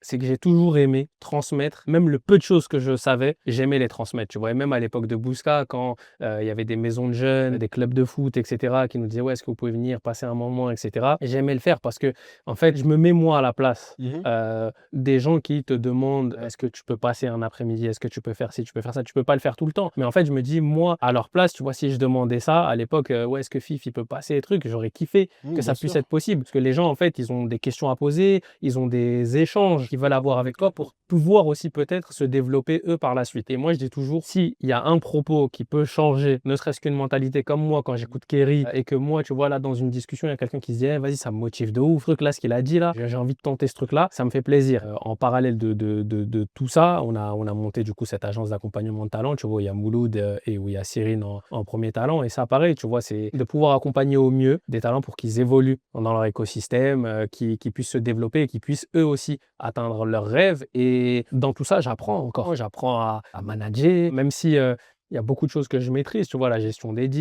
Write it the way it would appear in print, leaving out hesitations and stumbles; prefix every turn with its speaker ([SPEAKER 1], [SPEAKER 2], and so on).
[SPEAKER 1] c'est que j'ai toujours aimé transmettre, même le peu de choses que je savais, j'aimais les transmettre, tu vois? Et même à l'époque de Bousca, quand, il y avait des maisons de jeunes, des clubs de foot et cetera, qui nous disaient: «Ouais, est-ce que vous pouvez venir passer un moment?» et cetera. J'aimais le faire parce que en fait, je me mets moi à la place,
[SPEAKER 2] Mmh.
[SPEAKER 1] des gens qui te demandent: «Est-ce que tu peux passer un après-midi? Est-ce que tu peux faire ci, tu peux faire ça?» Tu peux pas le faire tout le temps. Mais en fait, je me dis: «Moi, à leur place, tu vois, si je demandais ça à l'époque, ouais, est-ce que Fif, il peut passer?» et trucs, j'aurais kiffé que
[SPEAKER 2] Bien
[SPEAKER 1] ça puisse
[SPEAKER 2] sûr.
[SPEAKER 1] être possible. Parce que les gens, en fait, ils ont des questions à poser, ils ont des échanges qu'ils veulent avoir avec toi pour pouvoir aussi peut-être se développer eux par la suite. Et moi, je dis toujours, s'il y a un propos qui peut changer, ne serait-ce qu'une mentalité comme moi quand j'écoute Kerry et que moi, tu vois, là, dans une discussion, il y a quelqu'un qui se dit, eh, vas-y, ça me motive de ouf, ce truc là, ce qu'il a dit là, j'ai envie de tenter ce truc là, ça me fait plaisir. En parallèle de tout ça, on a monté du coup cette agence d'accompagnement de talent, tu vois, il y a Mouloud et où il y a Cyrine en premier talent. Et ça, pareil, tu vois, c'est de pouvoir accompagner au mieux des talents pour qu'ils évoluent dans leur écosystème, qu'ils puissent se développer et qu'ils puissent eux aussi atteindre leurs rêves. Et dans tout ça, j'apprends encore. J'apprends à manager, même si il y a beaucoup de choses que je maîtrise, tu vois, la gestion des deals,